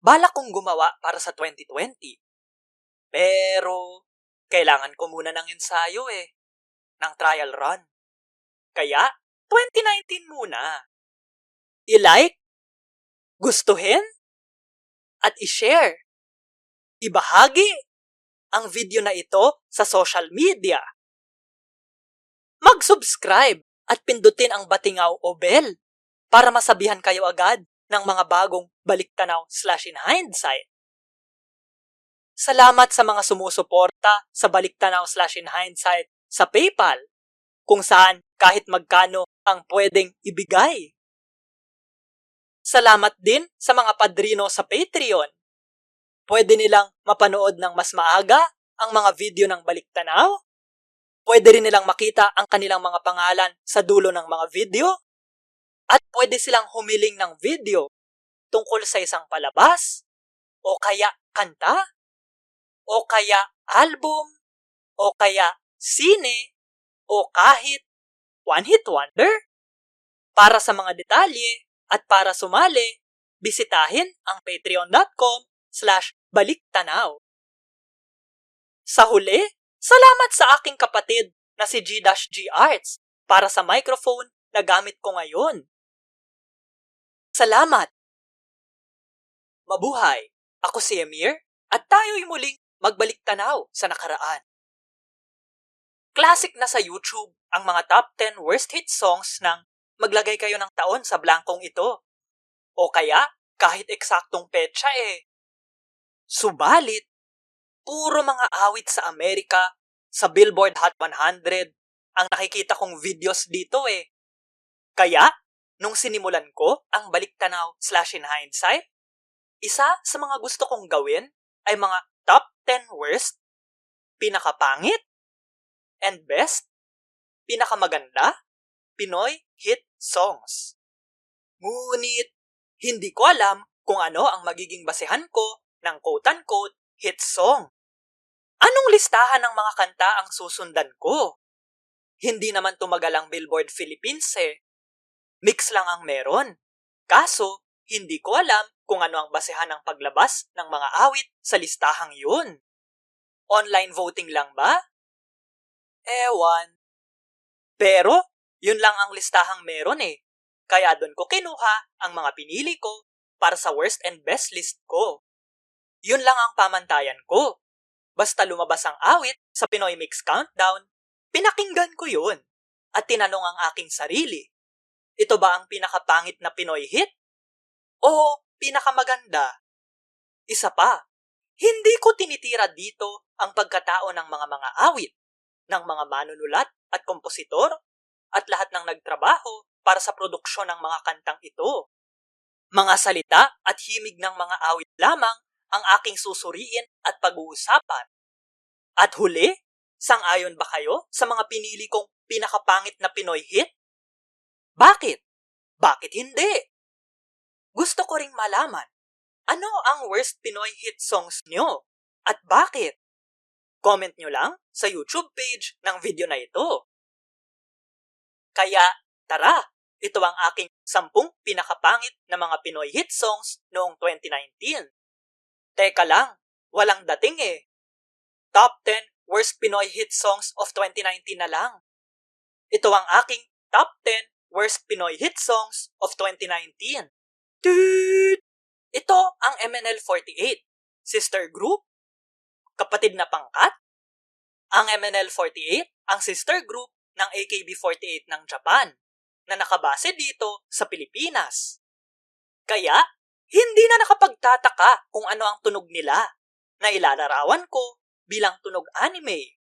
Balak kong gumawa para sa 2020. Pero, kailangan ko muna ng ensayo ng trial run. Kaya, 2019 muna. I-like, gustuhin, at i-share. Ibahagi ang video na ito sa social media. Mag-subscribe at pindutin ang batingaw o bell para masabihan kayo agad ng mga bagong Baliktanaw/In Hindsight. Salamat sa mga sumusuporta sa Baliktanaw/In Hindsight sa PayPal, kung saan kahit magkano ang pwedeng ibigay. Salamat din sa mga padrino sa Patreon. Pwede nilang mapanood ng mas maaga ang mga video ng Baliktanaw. Pwede rin nilang makita ang kanilang mga pangalan sa dulo ng mga video. At pwede silang humiling ng video tungkol sa isang palabas, o kaya kanta, o kaya album, o kaya sine, o kahit one-hit wonder. Para sa mga detalye at para sumali, bisitahin ang patreon.com/baliktanaw. Sa huli, salamat sa aking kapatid na si G-G Arts para sa microphone na gamit ko ngayon. Salamat! Mabuhay! Ako si Emir at tayo'y muling magbaliktanaw sa nakaraan. Classic na sa YouTube ang mga top 10 worst hit songs ng maglagay kayo ng taon sa blankong ito. O kaya, kahit eksaktong petsa Subalit, puro mga awit sa Amerika, sa Billboard Hot 100, ang nakikita kong videos dito Kaya, nung sinimulan ko ang Baliktanaw/In Hindsight, isa sa mga gusto kong gawin ay mga top 10 worst, pinakapangit, and best, pinakamaganda, Pinoy hit songs. Ngunit, hindi ko alam kung ano ang magiging basehan ko ng quote-unquote hit song. Anong listahan ng mga kanta ang susundan ko? Hindi naman tumagal ang Billboard Philippines Mix lang ang meron. Kaso, hindi ko alam kung ano ang basehan ng paglabas ng mga awit sa listahang yun. Online voting lang ba? Ewan. Pero, yun lang ang listahang meron Kaya doon ko kinuha ang mga pinili ko para sa worst and best list ko. Yun lang ang pamantayan ko. Basta lumabas ang awit sa Pinoy Mix Countdown, pinakinggan ko yun at tinanong ang aking sarili. Ito ba ang pinakapangit na Pinoy hit? O pinakamaganda? Isa pa, hindi ko tinitira dito ang pagkatao ng mga awit, ng mga manunulat at kompositor, at lahat ng nagtrabaho para sa produksyon ng mga kantang ito. Mga salita at himig ng mga awit lamang ang aking susuriin at pag-uusapan. At huli, sang-ayon ba kayo sa mga pinili kong pinakapangit na Pinoy hit? Bakit? Bakit hindi? Gusto ko ring malaman, ano ang worst Pinoy hit songs nyo? At bakit? Comment nyo lang sa YouTube page ng video na ito. Kaya, tara, ito ang aking 10 pinakapangit na mga Pinoy hit songs noong 2019. Teka lang, walang dating Top 10 worst Pinoy hit songs of 2019 na lang. Ito ang aking top 10 worst Pinoy hit songs of 2019. Toot! Ito ang MNL48, sister group, kapatid na pangkat. Ang MNL48 ang sister group ng AKB48 ng Japan na nakabase dito sa Pilipinas. Kaya, hindi na nakapagtataka kung ano ang tunog nila na ilalarawan ko bilang tunog anime.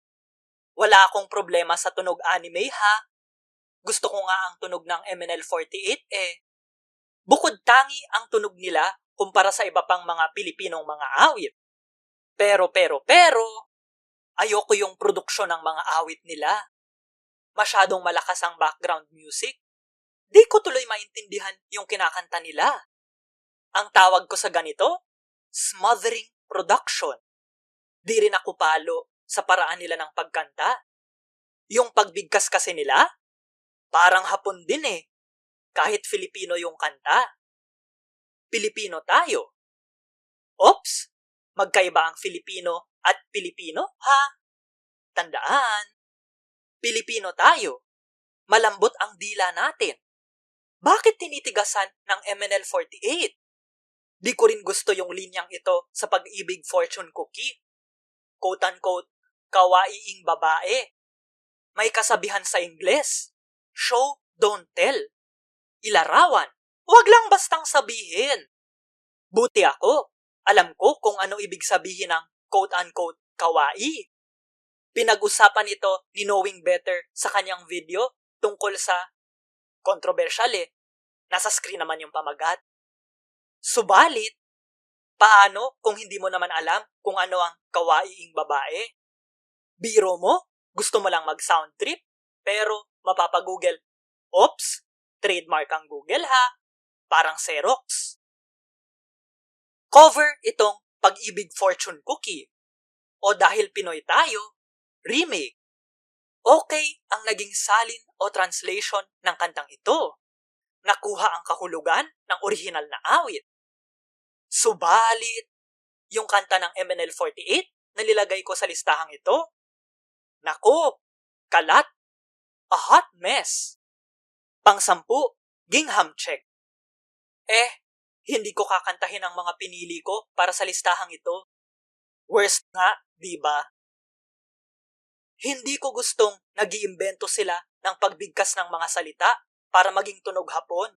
Wala akong problema sa tunog anime Gusto ko nga ang tunog ng MNL48 Bukod tangi ang tunog nila kumpara sa iba pang mga Pilipinong mga awit. Pero, ayoko yung produksyon ng mga awit nila. Masyadong malakas ang background music. Di ko tuloy maintindihan yung kinakanta nila. Ang tawag ko sa ganito, smothering production. Di rin ako palo sa paraan nila ng pagkanta. Yung pagbigkas kasi nila, parang Hapon din kahit Filipino yung kanta. Pilipino tayo. Ops! Magkaiba ang Filipino at Pilipino, ha? Tandaan, Pilipino tayo. Malambot ang dila natin. Bakit tinitigasan ng MNL48? Di ko rin gusto yung linyang ito sa pag-ibig fortune cookie. Quote-unquote, kawaiing babae. May kasabihan sa Ingles, show, don't tell. Ilarawan, huwag lang bastang sabihin. Buti ako, alam ko kung ano ibig sabihin ng quote-unquote kawaii. Pinag-usapan ito ni Knowing Better sa kanyang video tungkol sa controversial nasa screen naman yung pamagat. Subalit, paano kung hindi mo naman alam kung ano ang kawaiing babae? Biro mo, gusto mo lang mag-sound trip, pero mapapagoogle. Oops, trademark ang Google ha, parang Xerox. Cover itong Pag-ibig Fortune Cookie. O dahil Pinoy tayo, remake. Okay ang naging salin o translation ng kantang ito. Nakuha ang kahulugan ng orihinal na awit. Subalit, yung kanta ng MNL48 na nilagay ko sa listahang ito, nako, kalat, a hot mess. Pang-10, gingham check. Hindi ko kakantahin ang mga pinili ko para sa listahang ito. Worst nga, di ba? Hindi ko gustong nag-iimbento sila ng pagbigkas ng mga salita para maging tunog hapon.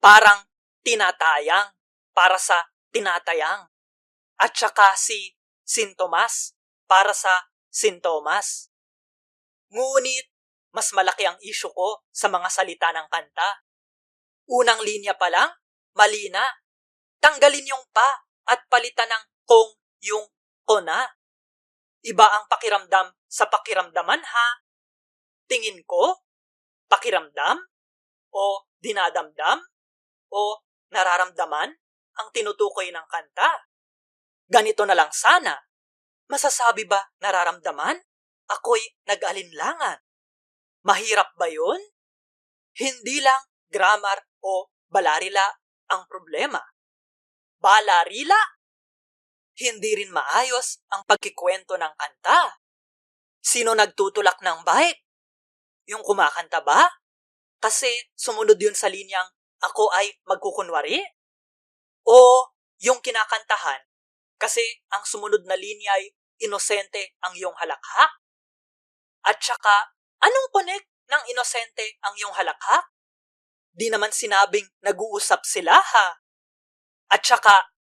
Parang tinatayang para sa tinatayang. At saka si sintomas para sa sintomas. Ngunit, mas malaki ang issue ko sa mga salita ng kanta. Unang linya pa lang, mali na. Tanggalin yung pa at palitan ng kung yung ko na. Iba ang pakiramdam sa pakiramdaman ha. Tingin ko, pakiramdam o dinadamdam o nararamdaman ang tinutukoy ng kanta. Ganito na lang sana. Masasabi ba nararamdaman? Ako'y nag-alinlangan. Mahirap ba yun? Hindi lang grammar o balarila ang problema. Balarila? Hindi rin maayos ang pagkikwento ng kanta. Sino nagtutulak ng bike? Yung kumakanta ba? Kasi sumunod yun sa linyang ako ay magkukunwari? O yung kinakantahan kasi ang sumunod na linya ay inosente ang iyong halakhak? At saka, anong connect ng inosente ang iyong halakhak? Di naman sinabing nag-uusap sila ha. At saka,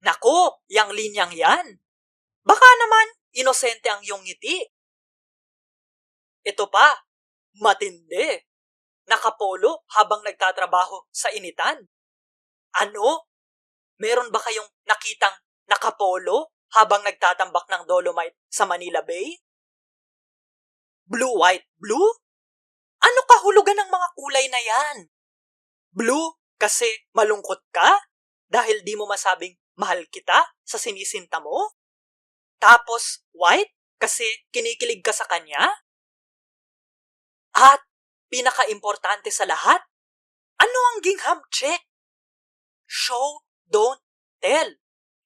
nako, yang linyang yan. Baka naman, inosente ang iyong ngiti. Ito pa, matindi. Nakapolo habang nagtatrabaho sa initan. Ano? Meron ba kayong nakitang nakapolo habang nagtatambak ng Dolomite sa Manila Bay? Blue, white, blue? Ano kahulugan ng mga kulay na yan? Blue kasi malungkot ka dahil di mo masabing mahal kita sa sinisinta mo? Tapos white kasi kinikilig ka sa kanya? At pinaka-importante sa lahat, ano ang gingham check? Show, don't tell.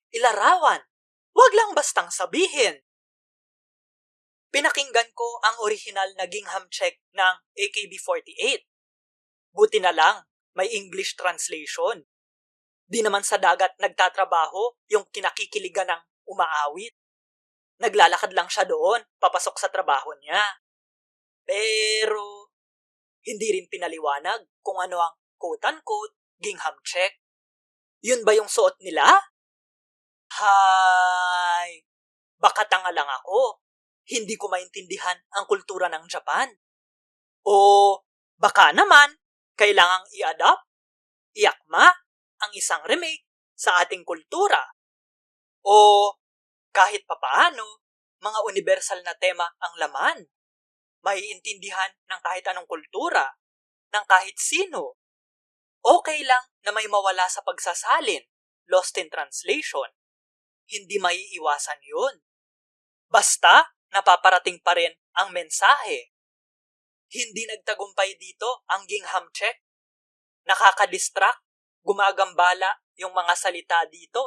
Ilarawan. Huwag lang bastang sabihin. Pinakinggan ko ang orihinal na gingham check ng AKB48. Buti na lang, may English translation. Di naman sa dagat nagtatrabaho yung kinakikiligan ng umaawit. Naglalakad lang siya doon, papasok sa trabaho niya. Pero, hindi rin pinaliwanag kung ano ang quote-unquote gingham check. Yun ba yung suot nila? Hay! Baka tanga lang ako. Hindi ko maintindihan ang kultura ng Japan. O baka naman, kailangang i-adapt, iakma ang isang remake sa ating kultura. O kahit papaano, mga universal na tema ang laman. Maiintindihan ng kahit anong kultura, ng kahit sino. Okay lang na may mawala sa pagsasalin, lost in translation. Hindi maiiwasan yun. Basta, napaparating pa rin ang mensahe. Hindi nagtagumpay dito ang gingham check. Nakaka-distract, gumagambala yung mga salita dito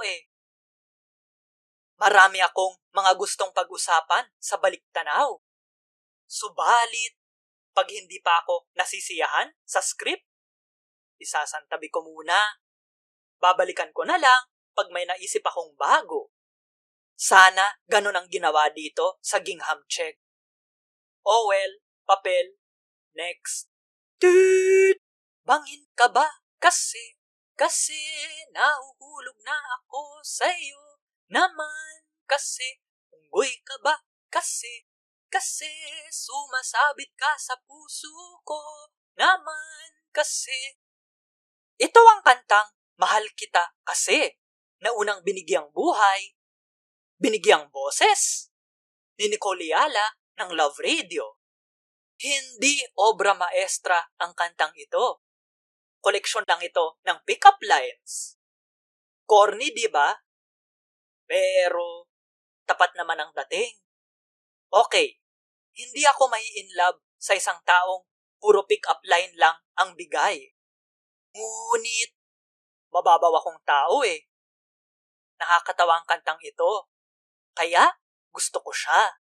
Marami akong mga gustong pag-usapan sa baliktanaw. Subalit, pag hindi pa ako nasisiyahan sa script, isasantabi ko muna. Babalikan ko na lang pag may naisip akong bago. Sana ganun ang ginawa dito sa Gingham Check. Oh well, papel, next. Toot! Bangin ka ba? Kasi nahuhulog na ako sa'yo naman. Kasi unggoy ka ba? Kasi sumasabit ka sa puso ko naman. Kasi ito ang kantang Mahal Kita Kasi na unang binigyang buhay, binigyang boses ni Nicole Ayala ng Love Radio. Hindi obra maestra ang kantang ito. Koleksyon lang ito ng pick-up lines. Corny, di ba? Pero tapat naman ang dating. Okay, hindi ako mai-in love sa isang taong puro pick-up line lang ang bigay. Ngunit, mababaw akong tao eh. Nakakatawa ang kantang ito. Kaya, gusto ko siya.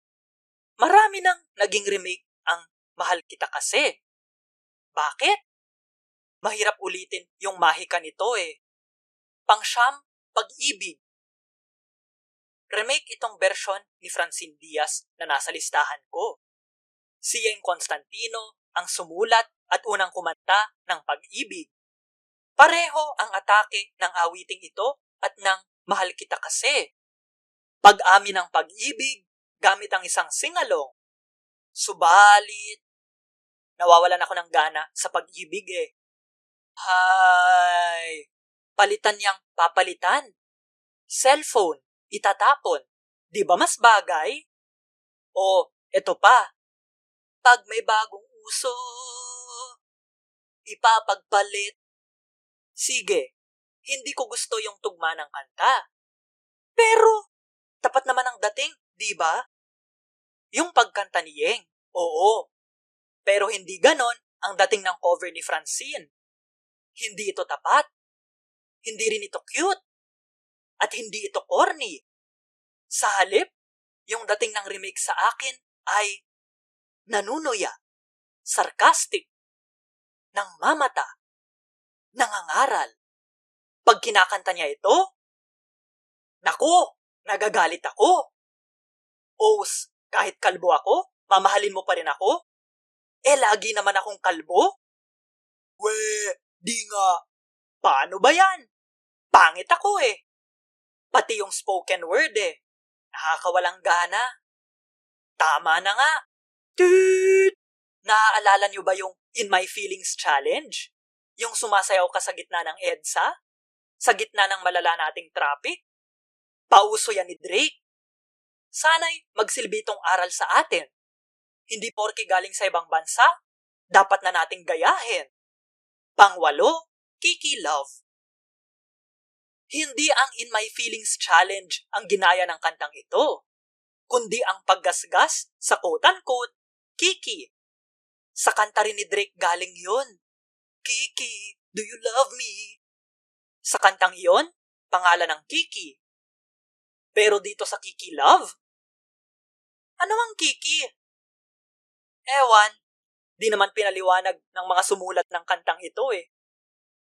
Marami nang naging remake ang Mahal Kita Kasi. Bakit? Mahirap ulitin yung mahika nito eh. Pangsyam, Pag-ibig. Remake itong version ni Francine Diaz na nasa listahan ko. Si Yeng Constantino ang sumulat at unang kumanta ng Pag-ibig. Pareho ang atake ng awiting ito at ng Mahal Kita Kasi. Pag-amin ng pag-ibig gamit ang isang singalong. Subalit, nawawalan ako ng gana sa pag-ibig eh. Hay, palitan niyang papalitan. Cellphone, itatapon. Di ba mas bagay? O, eto pa. Pag may bagong uso, ipapagpalit. Sige, hindi ko gusto yung tugma ng kanta. Pero, tapat naman ang dating, di ba? Yung pagkanta ni Yeng, oo. Pero hindi ganon ang dating ng cover ni Francine. Hindi ito tapat. Hindi rin ito cute. At hindi ito corny. Sa halip, yung dating ng remake sa akin ay nanunuya, sarcastic, nangmamata, nangangaral. Pag kinakanta niya ito, naku, nagagalit ako. Os, kahit kalbo ako, mamahalin mo pa rin ako? Eh, lagi naman akong kalbo? We, di nga. Paano ba yan? Pangit ako eh. Pati yung spoken word eh. Nakakawalang gana. Tama na nga. Toot! Naaalala niyo ba yung In My Feelings Challenge? Yung sumasayaw ka sa gitna ng EDSA? Sa gitna ng malala nating traffic? Pauso yan ni Drake. Sana'y magsilbi itong aral sa atin. Hindi porke galing sa ibang bansa, dapat na nating gayahin. Pangwalo, Kiki Love. Hindi ang In My Feelings Challenge ang ginaya ng kantang ito, kundi ang paggasgas sa quote-unquote, Kiki. Sa kanta rin ni Drake galing yun. Kiki, do you love me? Sa kantang iyon, pangalan ng Kiki. Pero dito sa Kiki Love, ano ang Kiki? Ewan, di naman pinaliwanag ng mga sumulat ng kantang ito eh.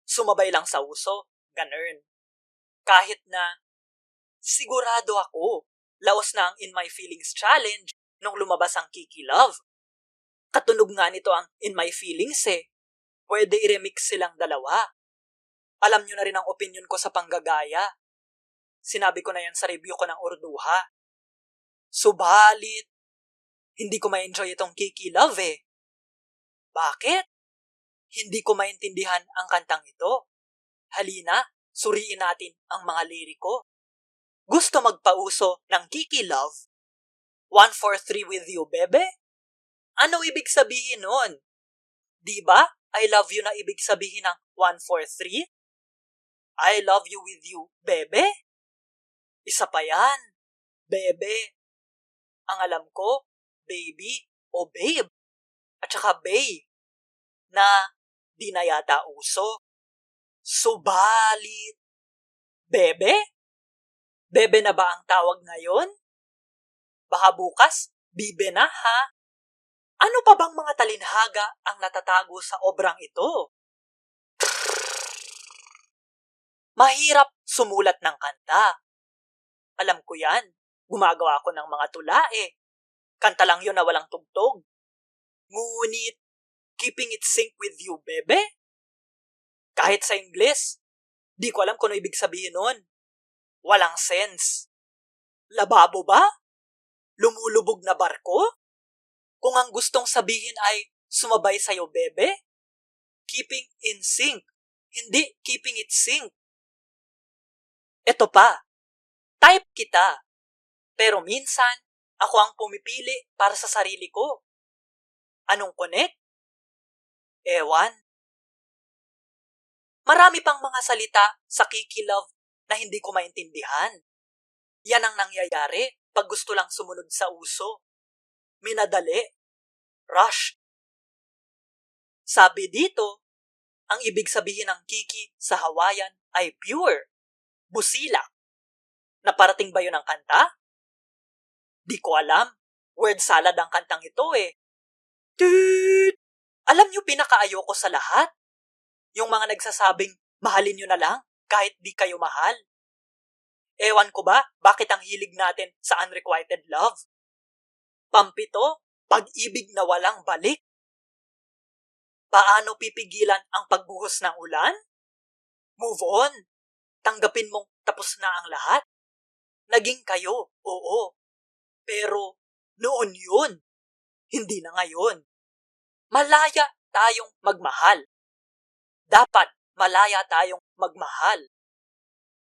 Sumabay lang sa uso, ganun. Kahit na, sigurado ako, laos na ang In My Feelings Challenge nung lumabas ang Kiki Love. Katunog nga nito ang In My Feelings eh. Pwede i-remix silang dalawa. Alam nyo na rin ang opinion ko sa panggagaya. Sinabi ko na yan sa review ko ng Urduha. Subalit, hindi ko ma-enjoy itong Kiki Love eh. Bakit? Hindi ko maintindihan ang kantang ito. Halina, suriin natin ang mga liriko. Gusto magpauso ng Kiki Love? 143 with you, bebe? Ano ibig sabihin nun? Di ba? I love you na ibig sabihin ng 143? I love you with you, bebe? Isa pa yan, bebe. Ang alam ko, baby o babe. At saka bae, na di na yata uso. Subalit, bebe? Bebe na ba ang tawag ngayon? Baka bukas, bibe na ha? Ano pa bang mga talinhaga ang natatago sa obrang ito? Mahirap sumulat ng kanta. Alam ko yan. Gumagawa ako ng mga tula eh. Kanta lang yun na walang tugtog. Ngunit, keeping it sync with you, bebe? Kahit sa Ingles, di ko alam kung ano ibig sabihin nun. Walang sense. Lababo ba? Lumulubog na barko? Kung ang gustong sabihin ay sumabay sa'yo, bebe? Keeping in sync, hindi keeping it sync. Ito pa, type kita. Pero minsan, ako ang pumipili para sa sarili ko. Anong connect? Ewan. Marami pang mga salita sa kikilove na hindi ko maintindihan. Yan ang nangyayari pag gusto lang sumunod sa uso. Minadali. Rush. Sabi dito, ang ibig sabihin ng kiki sa Hawaiian ay pure. Busilak. Naparating ba yun ang kanta? Di ko alam. Word salad ang kantang ito eh. Toot! Alam niyo pinakaayoko sa lahat? Yung mga nagsasabing, mahalin niyo na lang kahit di kayo mahal. Ewan ko ba bakit ang hilig natin sa unrequited love? Pampito, pag-ibig na walang balik. Paano pipigilan ang pagbuhos ng ulan? Move on. Tanggapin mong tapos na ang lahat. Naging kayo, oo. Pero noon yun, hindi na ngayon. Malaya tayong magmahal. Dapat malaya tayong magmahal.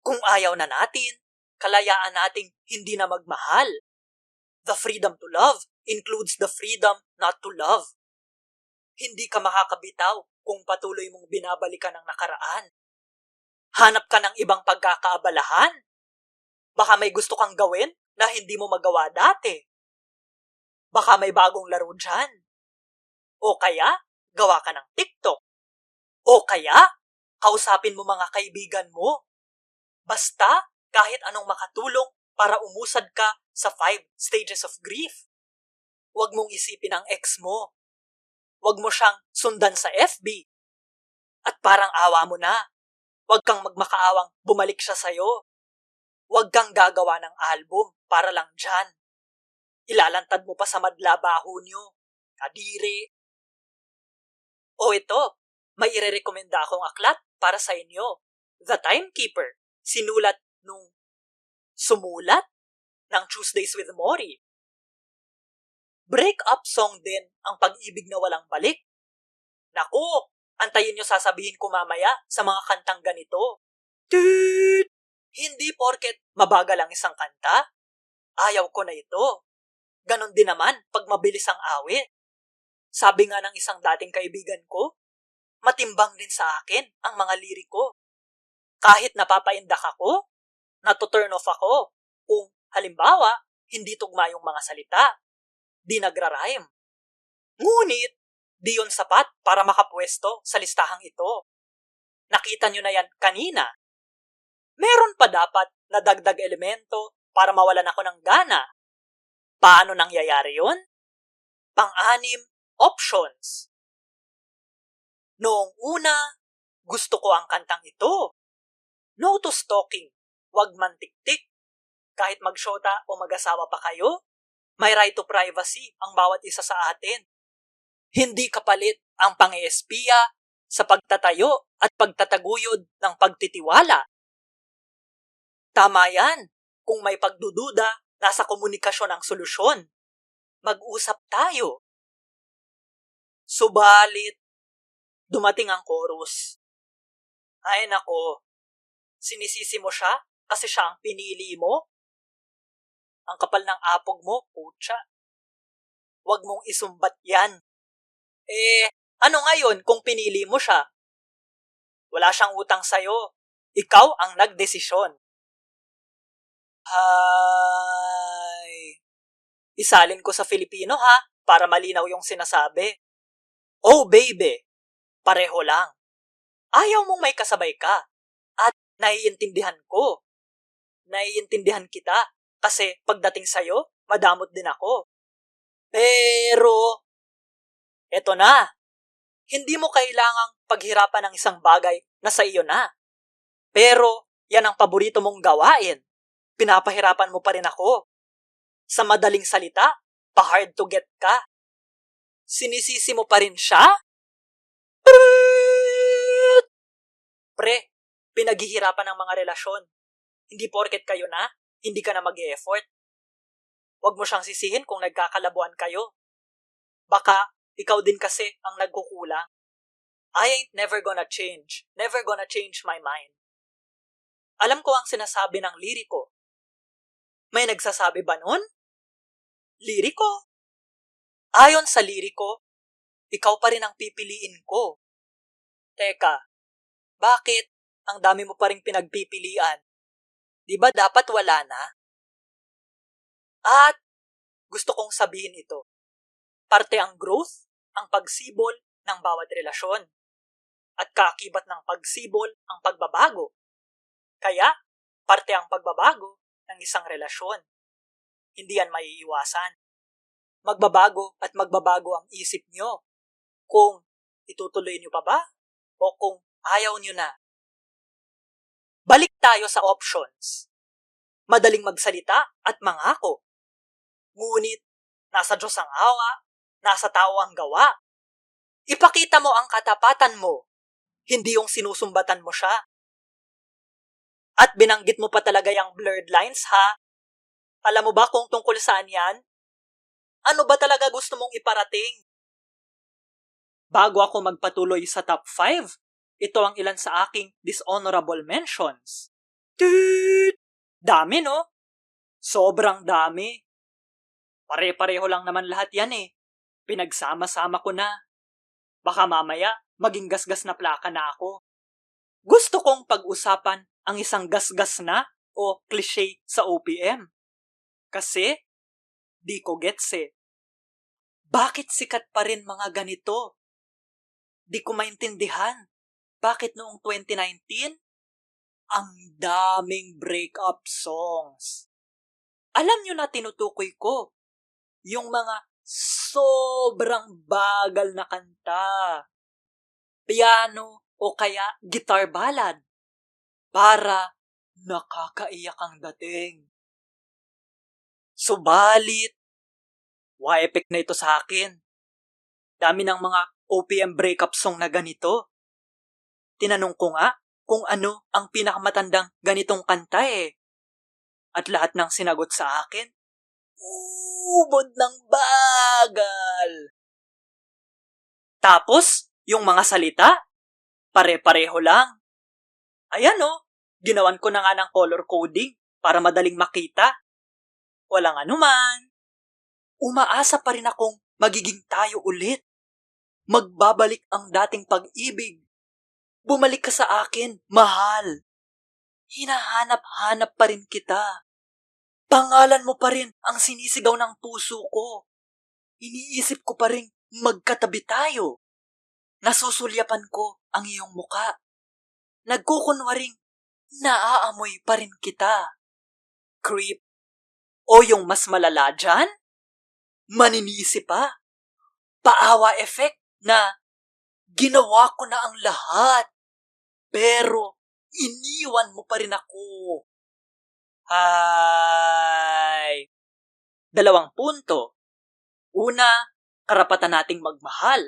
Kung ayaw na natin, kalayaan nating hindi na magmahal. The freedom to love includes the freedom not to love. Hindi ka makakabitaw kung patuloy mong binabalikan ang nakaraan. Hanap ka ng ibang pagkakaabalahan. Baka may gusto kang gawin na hindi mo magawa dati. Baka may bagong laro dyan. O kaya, gawa ka ng TikTok. O kaya, kausapin mo mga kaibigan mo. Basta, kahit anong makatulong para umusad ka sa 5 stages of grief. Huwag mong isipin ang ex mo. Huwag mo siyang sundan sa FB. At parang awa mo na. Huwag kang magmakaawang bumalik siya sa'yo. Huwag kang gagawa ng album para lang dyan. Ilalantad mo pa sa madlabaho nyo. Kadiri. O ito, may irerekomenda akong aklat para sa inyo. The Timekeeper. Sinulat nung sumulat ng Tuesdays with Mori. Break-up song din ang pag-ibig na walang balik. Naku, antayin nyo sasabihin ko mamaya sa mga kantang ganito. Toot! Hindi porket mabagal ang isang kanta. Ayaw ko na ito. Ganon din naman pag mabilis ang awit. Sabi nga ng isang dating kaibigan ko, matimbang din sa akin ang mga liriko. Kahit napapaindak ako, natuturn off ako kung halimbawa hindi tugma yung mga salita. Di nagra-rhyme. Ngunit, di yun sapat para makapwesto sa listahang ito. Nakita nyo na yan kanina. Meron pa dapat na dagdag elemento para mawalan ako ng gana. Paano nangyayari yun? Pang-anim, options. Noong una, gusto ko ang kantang ito. No to stalking. Huwag mantiktik. Kahit magsyota o mag-asawa pa kayo, may right to privacy ang bawat isa sa atin. Hindi kapalit ang pang-espiya sa pagtatayo at pagtataguyod ng pagtitiwala. Tama yan. Kung may pagdududa, nasa komunikasyon ang solusyon. Mag-usap tayo. Subalit, dumating ang chorus. Ay nako, sinisisi mo siya kasi siya ang pinili mo? Ang kapal ng apog mo, putya. Huwag mong isumbat yan. Ano ngayon kung pinili mo siya? Wala siyang utang sa'yo. Ikaw ang nagdesisyon. Hay. Isalin ko sa Filipino ha, para malinaw yung sinasabi. Oh baby, pareho lang. Ayaw mong may kasabay ka, at naiintindihan ko. naiintindihan kita kasi pagdating sa'yo, madamot din ako. Pero, eto na. Hindi mo kailangang paghirapan ng isang bagay na sa iyo na. Pero, yan ang paborito mong gawain. Pinapahirapan mo pa rin ako. Sa madaling salita, pa-hard to get ka. Sinisisi mo pa rin siya? Pre, pinaghihirapan ng mga relasyon. Hindi porket kayo na, hindi ka na mag-e-effort. Huwag mo siyang sisihin kung nagkakalabuan kayo. Baka, ikaw din kasi ang nagkukulang. I ain't never gonna change. Never gonna change my mind. Alam ko ang sinasabi ng liriko. May nagsasabi ba nun? Liriko? Ayon sa liriko, ikaw pa rin ang pipiliin ko. Teka, bakit ang dami mo pa rin pinagpipilian? Di ba dapat wala na? At gusto kong sabihin ito. Parte ang growth, ang pagsibol ng bawat relasyon. At kaakibat ng pagsibol ang pagbabago. Kaya, parte ang pagbabago ng isang relasyon. Hindi yan maiiwasan. Magbabago at magbabago ang isip nyo. Kung itutuloy nyo pa ba? O kung ayaw nyo na. Balik tayo sa options. Madaling magsalita at mangako. Ngunit, nasa Diyos ang awa, nasa tao ang gawa. Ipakita mo ang katapatan mo, hindi yung sinusumbatan mo siya. At binanggit mo pa talaga yung blurred lines, ha? Alam mo ba kung tungkol saan yan? Ano ba talaga gusto mong iparating? Bago ako magpatuloy sa top 5, ito ang ilan sa aking dishonorable mentions. Dami, no? Sobrang dami. Pare-pareho lang naman lahat yan eh. Pinagsama-sama ko na. Baka mamaya, maging gasgas na plaka na ako. Gusto kong pag-usapan ang isang gasgas na o cliche sa OPM. Kasi, di ko gets eh. Bakit sikat pa rin mga ganito? Di ko maintindihan. Bakit noong 2019? Ang daming breakup songs. Alam nyo na tinutukoy ko. Yung mga sobrang bagal na kanta. Piano o kaya guitar ballad. Para nakakaiyak ang dating. Subalit, epic na ito sa akin. Dami ng mga OPM breakup song na ganito. Tinanong ko nga kung ano ang pinakamatandang ganitong kanta eh. At lahat ng sinagot sa akin, ubod ng bagal. Tapos, yung mga salita, pare-pareho lang. Ayan oh, ginawan ko na nga ng color coding para madaling makita. Walang anuman. Umaasa pa rin akong magiging tayo ulit. Magbabalik ang dating pag-ibig. Bumalik ka sa akin, mahal. Hinahanap-hanap pa rin kita. Pangalan mo pa rin ang sinisigaw ng puso ko. Iniisip ko pa rin magkatabi tayo. Nasusulyapan ko ang iyong muka. Nagkukunwaring naaamoy pa rin kita. Creep. O yung mas malala dyan? Maninisi pa. Paawa effect na ginawa ko na ang lahat. Pero iniwan mo pa rin ako. Hay. 2 punto. Una, karapatan nating magmahal.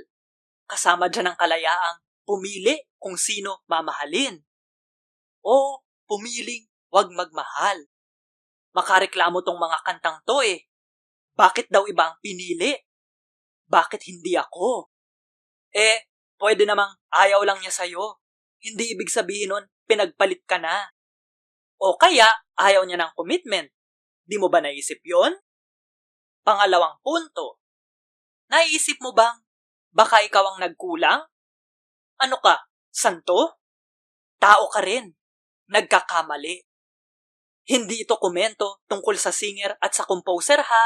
Kasama dyan ang kalayaang pumili kung sino mamahalin. O pumiling wag magmahal. Makareklamo tong mga kantang to eh. Bakit daw iba ang pinili? Bakit hindi ako? Pwede namang ayaw lang niya sa'yo. Hindi ibig sabihin nun, pinagpalit ka na. O kaya, ayaw niya ng commitment. Di mo ba naisip yon? 2 punto. Naisip mo bang baka ikaw ang nagkulang? Ano ka, santo? Tao ka rin. Nagkakamali. Hindi ito komento tungkol sa singer at sa composer ha.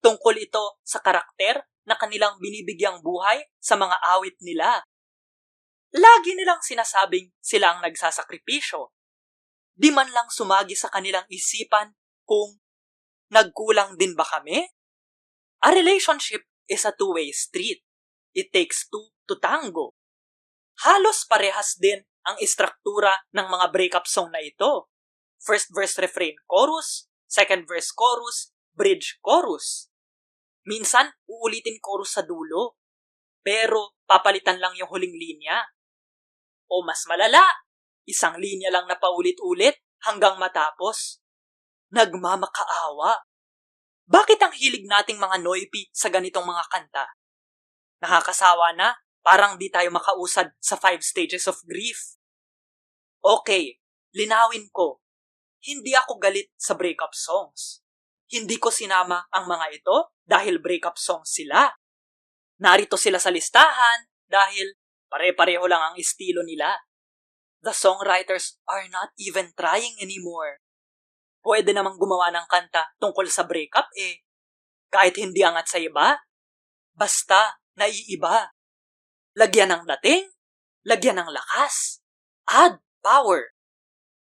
Tungkol ito sa karakter na kanilang binibigyang buhay sa mga awit nila. Lagi nilang sinasabing sila ang nagsasakripisyo. Di man lang sumagi sa kanilang isipan kung nagkulang din ba kami? A relationship is a two-way street. It takes two to tango. Halos parehas din ang istruktura ng mga breakup song na ito. First verse, refrain, chorus. Second verse, chorus. Bridge, chorus. Minsan, uulitin chorus sa dulo. Pero, papalitan lang yung huling linya. O mas malala, isang linya lang na paulit-ulit hanggang matapos. Nagmamakaawa. Bakit ang hilig nating mga noipi sa ganitong mga kanta? Nakakasawa na, parang di tayo makausad sa 5 stages of grief. Okay, linawin ko. Hindi ako galit sa breakup songs. Hindi ko sinama ang mga ito dahil breakup songs sila. Narito sila sa listahan dahil pare-pareho lang ang estilo nila. The songwriters are not even trying anymore. Pwede namang gumawa ng kanta tungkol sa breakup kahit hindi angat sa iba, basta naiiba. Lagyan ng dating, lagyan ng lakas, add power.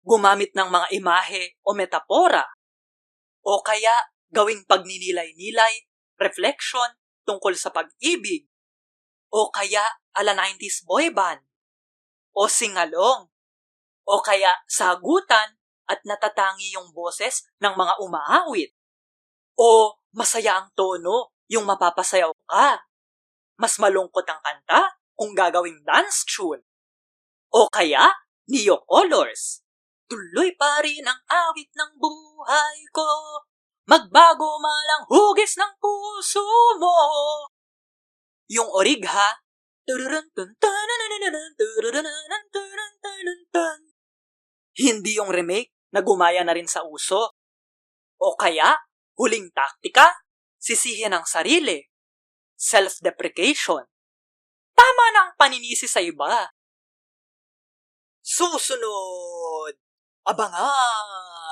Gumamit ng mga imahe o metapora. O kaya gawing pagninilay-nilay, reflection tungkol sa pag-ibig. O kaya ala 90s boy band. O singalong. O kaya sagutan at natatangi yung boses ng mga umaawit. O masaya ang tono, yung mapapasayaw ka. Mas malungkot ang kanta kung gagawing dance tune. O kaya, Neo Colors. Tuloy pa rin ang awit ng buhay ko. Magbago man ang hugis ng puso mo. Yung origha. Hindi yung remake na gumaya na rin sa uso. O kaya, huling taktika, sisihin ang sarili. Self-deprecation. Tama na ang paninisi sa iba. Susunod! Abangan!